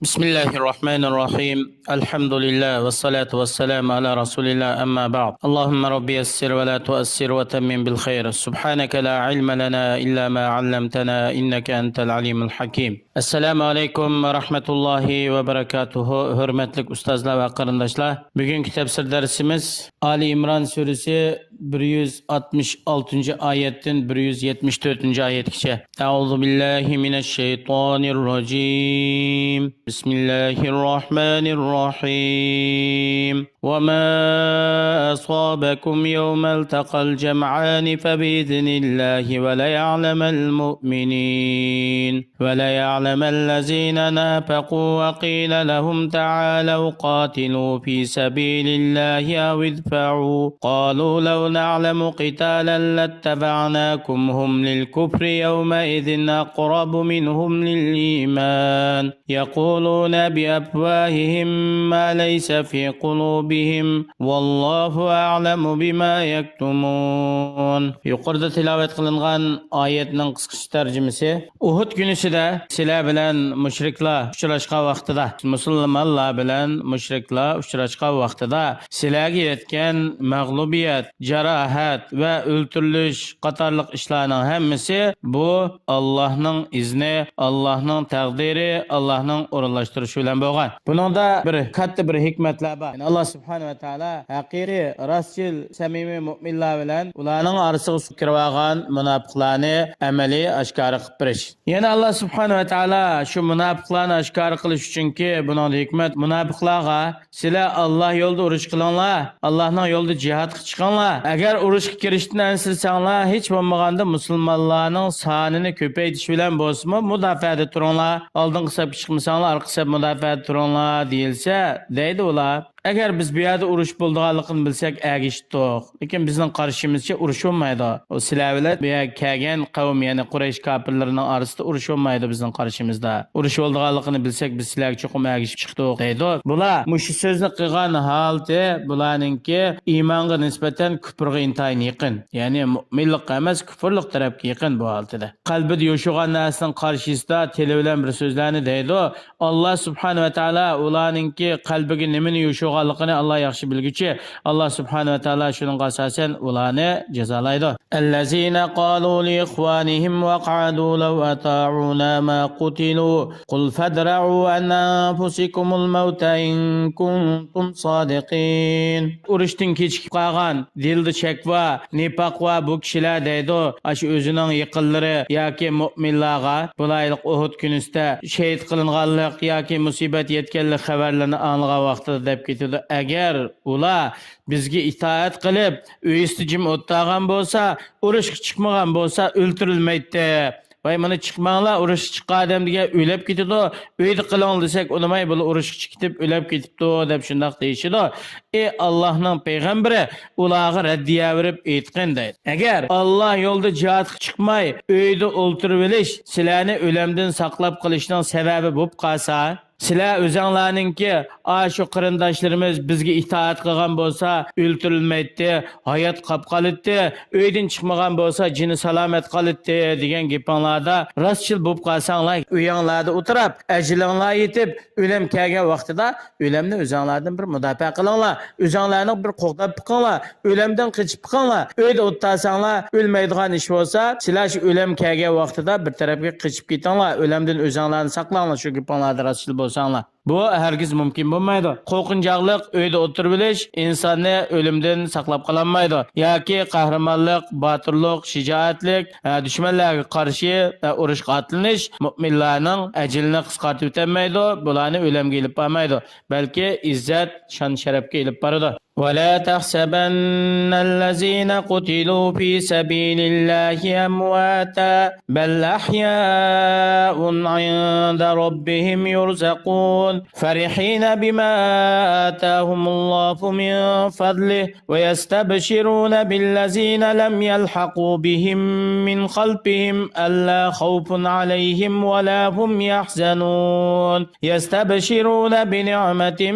بسم الله الرحمن الرحيم الحمد لله والصلاة والسلام على رسول الله أما بعد اللهم ربي يسر ولا تؤسر وتمم بالخير سبحانك لا علم لنا إلا ما علمتنا إنك أنت العليم الحكيم السلام عليكم ورحمة الله وبركاته hurmatli ustozlar va qarindoshlar bugungi tafsir darsimiz Ali İmran surasi 166 oyatdan 174 oyatgacha Euzu billahi mineşşeytanirracim بسم الله الرحمن الرحيم وما أصابكم يوم التقى الجمعان فبإذن الله وليعلم المؤمنين وليعلم الذين نافقوا وقيل لهم تعالوا قاتلوا في سبيل الله أو ادفعوا قالوا لو نعلم قتالا لاتبعناكم هم للكفر يومئذ أقرب منهم للإيمان يقولون بأفواههم ما ليس في قلوبهم والله أعلم بما يكتمون yuqorida tilovat qilingan oyatning qisqacha tarjimasi Uhud kunisida sizlar bilan mushriklar uchrashgan vaqtida musulmonlar bilan mushriklar uchrashgan vaqtida sizlarga yetgan mag'lubiyat jarohat va o'ltirilish qatorliq ishlarning hammasi bu Allohning izni Allohning taqdiri Allohning o'rinlashtirishi bilan bo'lgan. Buningda bir katta bir hikmatlar bor. Yani Allah subhanahu va taolo haqiqiy rostchil samimiy mu'minlar bilan ularning orasiga kirib olgan munofiqlarni amaliy oshkor qilib berish. Yana Allah subhanahu va taolo shu munofiqlarni oshkor qilish uchunki buning hikmat munofiqlarga sizlar Alloh yo'lida urush qilinglar, Allohning yo'lida jihad chiqinglar. Agar urushga kirishdan ansirsanlar hech bo'lmaganda musulmonlarning sonini ko'paytirish bilan bo'lsa-mu mudofaada turinglar. Oldingi safga chiqmasanlar, orqa saf mudofaada turinglar deyilsa, deydi ular. Agar biz bu yerda urush bo'lganligini bilsak, agishdik. Lekin bizning qarshimizcha urush bo'lmaydi. O sizlar bilan bu yerga kelgan qavm, ya'ni Quraysh kofirlarining orasida urush bo'lmaydi bizning qarshimizda. Urush bo'lganligini bilsak, biz sizlarga cho'qim agishib chiqdik, deydi. Bular mush so'zni qilgan holda bularningki iymonga nisbatan kufrga intayin yaqin. Ya'ni mu'minlik emas, kufrlik tarafga yaqin bu holda. Qalbida yo'shigan narsaning qarshisida tili bilan bir so'zlarni deydi. Alloh subhanahu va taolo ularningki qalbiga nimani yo'shiganligini Alloh yaxshi bilguchi. Alloh subhanahu va taolo shuning asosan ularni jazolaydi. Allazina qalu li ikhwanihim wa qa'adu law ata'una ma qutilu qul fadra'u an anfusikumul mauta in kuntum sadiqin. Urushdan kechikib qolgan dilda shakva, nifoq va bu kishilar deydi. Shu o'zining yaqinlari yoki mu'minlarga bulaylik Uhud kunisida shahid qilinganlik yoki musibat yetganlik xabarlarini anglagan vaqtida deb ketadi. Agar ular bizga itoat qilib, uyisida jim o'tirgan bo'lsa, urushga chiqmagan bo'lsa, o'ldirilmaydi. Vay mana chiqmanglar, urush chiqqan odam degan o'lib ketadi. Uyda qiling desak, unamay bo'la urushga chiqib o'lib ketibdi deb shunday deyishadi. Allohning payg'ambari ularga raddiya berib aytgan deydi. Agar Alloh yo'lda jihadga chiqmay, uyda o'ltirib olish sizlarni o'limdan saqlab qolishning sababi bo'lib qolsa, sizlar o'zinglarningki shu qarindoshlarimiz bizga itoat qilgan bo'lsa o'ldirilmaydi, hayot qolib qoladi, uydan chiqmagan bo'lsa jini salomat qoladi degan gapinglarda rostchil bo'lib qolsanglar, uyinglarda o'tirib, ajlinglar yetib, o'lim kelgan vaqtida o'limni o'zinglardan bir mudofaa qilinglar, o'zinglarni bir qo'g'dab biqinglar, o'limdan qochib biqinglar. Uyda o'tirsanglar, o'lmaydigan ish bo'lsa, sizlar shu o'lim kelgan vaqtida bir tarafga qochib ketinglar, o'limdan o'zinglarni saqlanglar, shu gapinglarda rostchil bo'lsanglar. Bu hergiz mümkün bo'lmaydi. Qo'rqinchaqlik uyda o'tirib bilish insonni o'limdan saqlab qololmaydi. Yoki qahramonlik, botirlik, shijoatlik, dushmanlarga qarshi urushga otlanish mu'minlarning ajlini qisqartib o'tmaydi, bularni o'limga ilib bormaydi, balki izzat, shon sharafga ilib boradi. ولا تحسبن الذين قتلوا في سبيل الله أمواتا بل أحياء عند ربهم يرزقون فرحين بما آتاهم الله من فضله ويستبشرون بالذين لم يلحقوا بهم من خلفهم ألا خوف عليهم ولا هم يحزنون يستبشرون بنعمة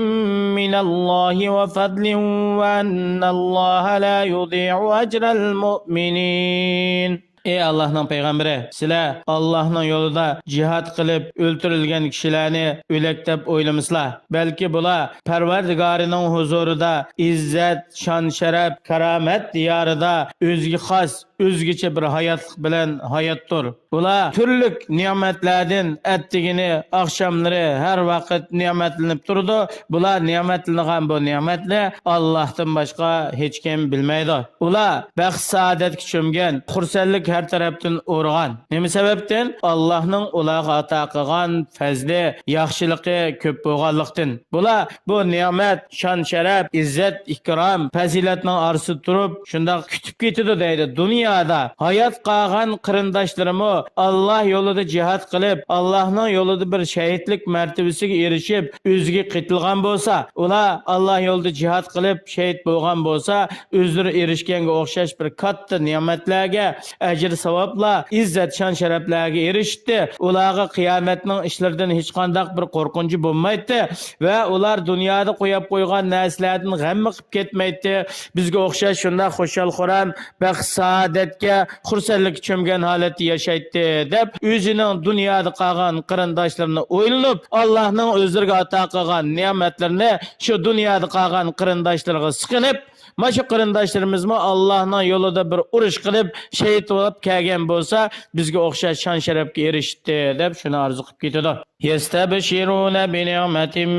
من الله وفضل وأن الله لا يضيع أجر المؤمنين Ey Allah'ın peygamberi, sizler Allah'ın yolunda cihat kılıp öldürülgen kişilerini ölek dep oylamışlar. Belki bular Perverdigarının huzurida izzet, şan, şeref, keramet diyarida özgü xas, özgüçe bir hayatlık bilen hayatdır. Ular türlük nimetlerden ettigini akşamları her vakit nimetlenip durdu. Bular nimetlengan bu nimetni Allah'tan başka hiç kim bilmeydi. Ular baxt saadet çömgen, xursandlik her taraftan uğragan. Nima sebepten? Allah'ın ularga ata qilgan fazli, yaxshiligi ko'p bo'lganlikdan. Bular bu nimet, şan, şeref, izzet, ikram, faziletning arsi turib, shunda kutib ketadi deydi. Dünyada hayat qilgan qarindoshlarimi Allah yolida cihat qilib, Allah'ın yolida bir şehitlik mertebesiga erishib, o'ziga qitilgan bo'lsa, ular Allah yolida cihat qilib, şehit bo'lgan bo'lsa, o'zlari erishganga o'xshash bir katta ne'matlarga, ajr savoblar, izzat, şan, sharaflarga erishdi. Ularga qiyomatning ishlaridan hech qanday bir qo'rqinchi bo'lmaydi va ular dunyoda qo'yib qo'ygan narsalardan g'ammi qilib ketmaydi. Bizga o'xshash shunday xushal-xuram, baxt saodatga, xursandlik cho'mgan holatda yashaydi deb o'zining dunyoda qolgan qarindoshlarini o'ylanib, Allohning o'zlariga ato qilgan ne'matlarini shu dunyoda qolgan qarindoshlarga siqinib, Maşu qarindoshlarimizni Allohning yo'lida bir urush qilib, shahid bo'lib kelgan bo'lsa, bizga o'xshash shon sharafga erishdi deb shuni orzu qilib ketadi. Yastabshiruna bi ni'matin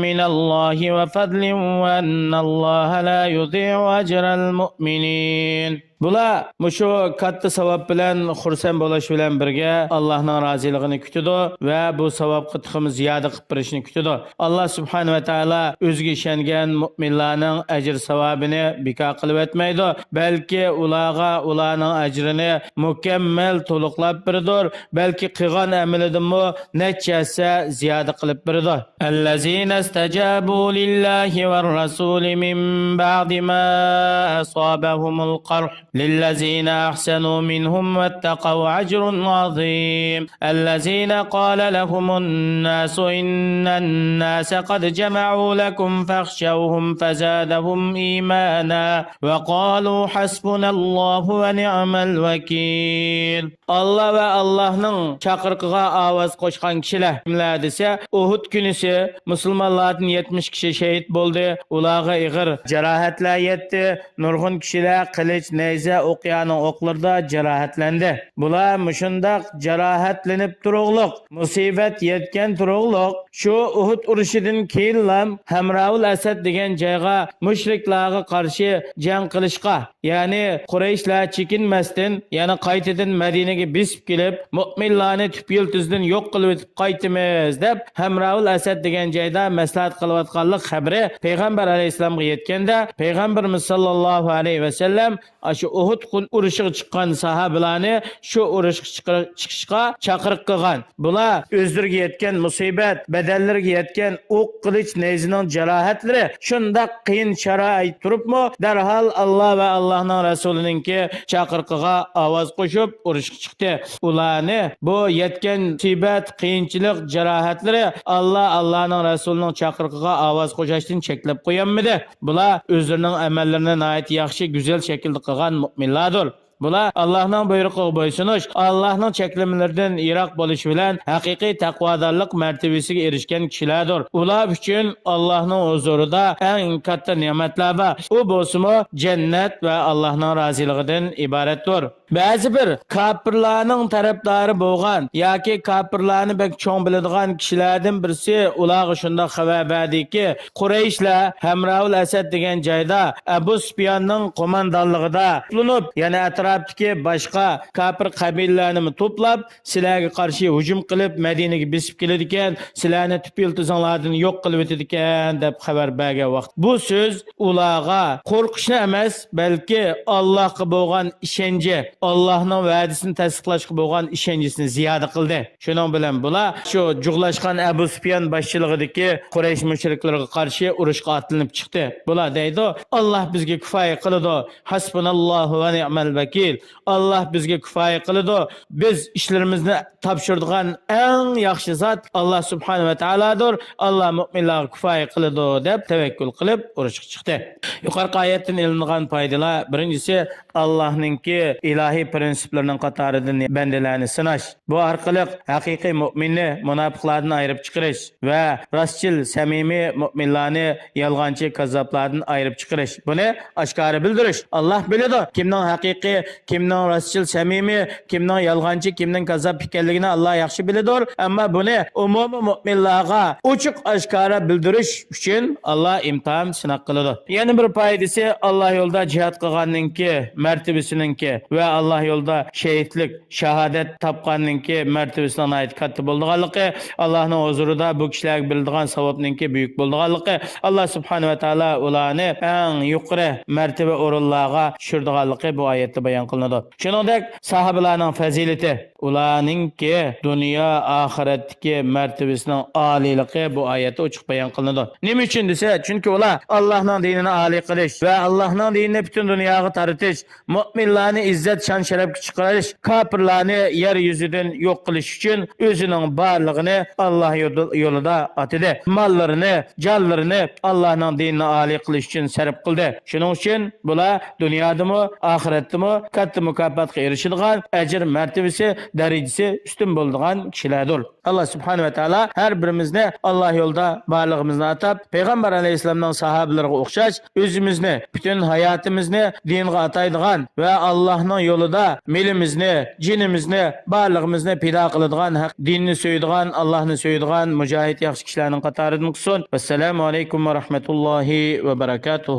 minallohi va fadlin va annalloha la yudhi'u ajral mu'minin. Bular mushu katta savob bilan xursand bo'lish bilan birga Allohning roziligini kutadi va bu savobga tiximiz ziyoda qilib berishini kutadi. Alloh subhanahu va taolo o'ziga ishongan mu'minlarning ajr savobini bekor qilib etmaydi, balki ularning ajrini mukammal to'liqlab beradi, balki qilgan amalidanmi nechasi ziyoda qilib beradi. Allazina istajabu lillahi var rasuli min ba'di ma asabahumul qarh للذين أحسنوا منهم واتقوا أجر عظيم الذين قال لهم الناس إن الناس قد جمعوا لكم فاخشوهم فزادهم إيمانا وقالوا حسبنا الله ونعم الوكيل Allah ve Allah'ın çakırkıga avaz koşkan kişiler kimler dese Uhud günüsü Müslümanlardan 70 kişi şehit buldu. Ulağa igır cerahatler yetti. Nurgun kişiler kılıç neyze okuyanın oklarda cerahatlendi. Bular müşündak cerahatlenip turuqluq, musibet yetken turuqluq. Şu Uhud uruşidin keyinlam Hamraul Asad degen jayga müşriklarga karşı jang qilishqa, yani Qurayshlar chekinmasdan, yani qaytadan Madinaga besib kelib, mu'minlarni tüp yıldızdan yo'q qilib etib qaytimiz deb Hamraul Asad degen joyda maslahat qilayotganlik xabari Payg'ambar alayhisolamga yetganda, Payg'ambarimiz sallallohu alayhi va sallam shu Uhud urushiga chiqqan sahobalarni shu urushga chiqishga chaqiriq qilgan. Bular o'zlariga yetgan musibat, badallarga yetgan o'q qilich nayzining jarohatlari shundoq qiyin sharoit turibmi, darhol Alloh va Allohning rasulininki chaqiriqiga ovoz qo'shib urushga chiqdi. Ularni bu yetgan musibat, qiyinchilik, jarohatlari Allohning rasulining chaqiriqiga ovoz qo'shishdan cheklab qo'yanmidi? Bular o'zlarining amallarini nihoyat yaxshi, go'zal shaklda qilgan mu'minlardir. Bular Allah'ın buyruğuna boysunuş, Allah'ın çeklemelerinden yirak buluş bilen haqiqiy taqvodorlik mertebesiga erishgan kishilardir. Ular uchun Allah'ın huzurida eng katta ne'matlar bor. U bo'lsa jannat va Allah'ın roziligidan iboratdir. Ba'zi bir kafirlarning tarafdori bo'lgan yoki kafirlarni bek cho'ng biladigan kishilardan birisi ularga shunda xabar berdiki, Qurayshlar Hamraul Asad degan joyda Abu Sufyonning qo'mondonligida tutunib, yana atrofdagi boshqa kafir qabilalarni to'plab, sizlarga qarshi hujum qilib Madinaga besib keladi ekan, sizlarni tupiltizinglardan yo'q qilib o'tadi ekan deb xabar bergan vaqt. Bu so'z ularga qo'rqishni emas, balki Allohga bo'lgan ishonchi, Allah'ın va'dasini tasdiqlashga bo'lgan ishonchisini ziyoda qildi. Shuning bilan bular shu jug'lashgan Abu Sufyon boshchiligidagi Quraysh mushriklariga qarshi urushga otlanib chiqdi. Bular deydi, Alloh bizga kifoya qiladi. Hasbunallohu va ni'mal vakil. vakil. Allah bizga kifoya qiladi. Biz ishlarimizni topshiradigan eng yaxshi zot Allah subhanahu va taolodir. Allah mu'minlarga kifoya qiladi deb tavakkul qilib urushga chiqdi. Yuqorqi oyatdan ilingan foydalar birinchisi Allohningki ilohiy prinsiplarining qatoridan bandalarni sinash. Bu orqali haqiqiy mu'minni munofiqlardan ayirib chiqarish va rostchil samimiy mu'minlarni yolg'onchi kazzoblardan ayirib chiqarish. Buni oshkora bildirish. Alloh biladi kimning haqiqiy, kimning rostchil samimiy, kimning yolg'onchi, kimning kazzob ekanligini Alloh yaxshi biladi. Ammo buni umumiy mu'minlarga ochiq oshkora bildirish uchun Alloh imtihon sinab qiladi. Yana bir foydasi Alloh yo'lida jihad qilganninki martabasiningki va Alloh yo'lida shahidlik, shahodat topganninki martabasidan ayt katta bo'lganligi, Allohning huzurida bu kishilarga bildigan savobninki buyuk bo'lganligi, Alloh subhanahu va taolo ularni eng yuqori martaba o'rinlarga tushirganligi bu oyatda bayon qilinadi. Shuningdek, sahobalarning fazilati, ularningki dunyo oxiratdagi martabasining oliyligi bu oyatda ochiq bayon qilinadi. Nima uchun desa, chunki ular Allohning dinini oliy qilish va Allohning dinini butun dunyoga taratish, mu'minlarni izzat shon sharafga chiqarish, kofirlarni yer yuzidan yo'q qilish uchun o'zining borlig'ini Alloh yo'lida atidi. Mollarini, jonlarini Allohning dinini oliy qilish uchun sarf qildi. Shuning uchun bular dunyodami, oxiratdami katta mukofotga erishadigan, ajr martabasi, darajasi ustun bo'ladigan kishilardir. Allah subhanahu va taolo har birimizni Alloh yo'lida borlig'imizni atab, payg'ambar alayhisolamning sahobalariga o'xshash o'zimizni, butun hayotimizni dinga ataydigan va Allohning yo'lida milimizni, jinimizni, borlig'imizni fido qiladigan, haq dinni so'yadigan, Allohni so'yadigan mujohid yaxshi kishilarning qatoridan qilsin. Assalomu alaykum va rahmatullohi va barakatuh.